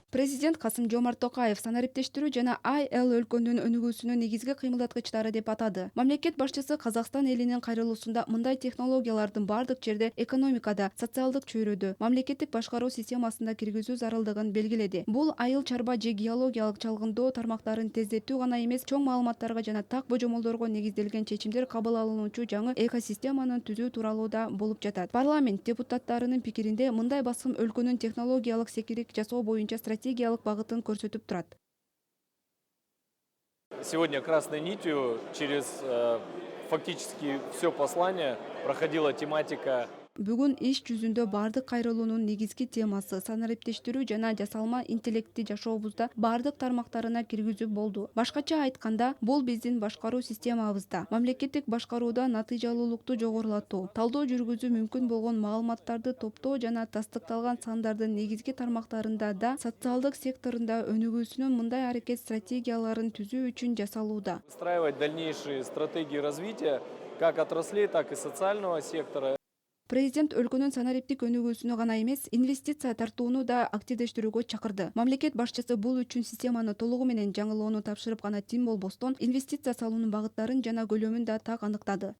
Президент Касым-Жомарт Токаев санариптештирүү жана АЭЛ өлкөнүн өнүгүүсүнүн негизги кыймылдаткычтары деп атады. Мамлекет башчысы Казакстан элинин кайрылуусунда мындай технологиялардын бардык жерде экономикада, социалдык чөйрөдө, мамлекеттик башкаруу системасында киргизүү зарылдыгын белгиледи. Бул айыл чарба же геологиялык чалгындоо тармактарын тездетүү гана эмес, чоң маалыматтарга жана так божомолдорго негизделген чечимдер кабыл алынуучу жаңы экосистеманы түзүү тууралуу да болуп жатат. Парламент депутаттарынын пикиринде мындай басым өлкөнүн технологиялык секирик жасоо боюнча стратегиялык багытын көрсөтүп турат. Сегодня красной нитью через фактически все послание проходила тематика. Бүгүн иш жүзүндө бардык кайрылуунун негизги темасы санариптештирүү жана жасалма интеллектти жашообузда бардык тармактарына киргизүү болду. Башкача айтканда, бул биздин башкаруу системабызда, мамлекеттик башкарууда натыйжалуулукту жогорулатуу, талдоо жүргүзүү мүмкүн болгон маалыматтарды топтоо жана тастыкталган сандардын негизги тармактарында да социалдык секторунда өнүгүүсүнүн мындай аракет стратегияларын түзүү үчүн жасалууда. Выстраивать дальнейшие стратегии развития как отраслей, так и социального сектора. Президент өлкөнүн санариптик өнүгүүсүнү гана эмес, инвестиция тартууну да активдештирүүгө чакырды. Мамлекет башчысы бул үчүн системаны толугу менен жаңылоону тапшырып гана тим болбостон, инвестиция салуунун багыттарын жана көлөмүн да так аныктады.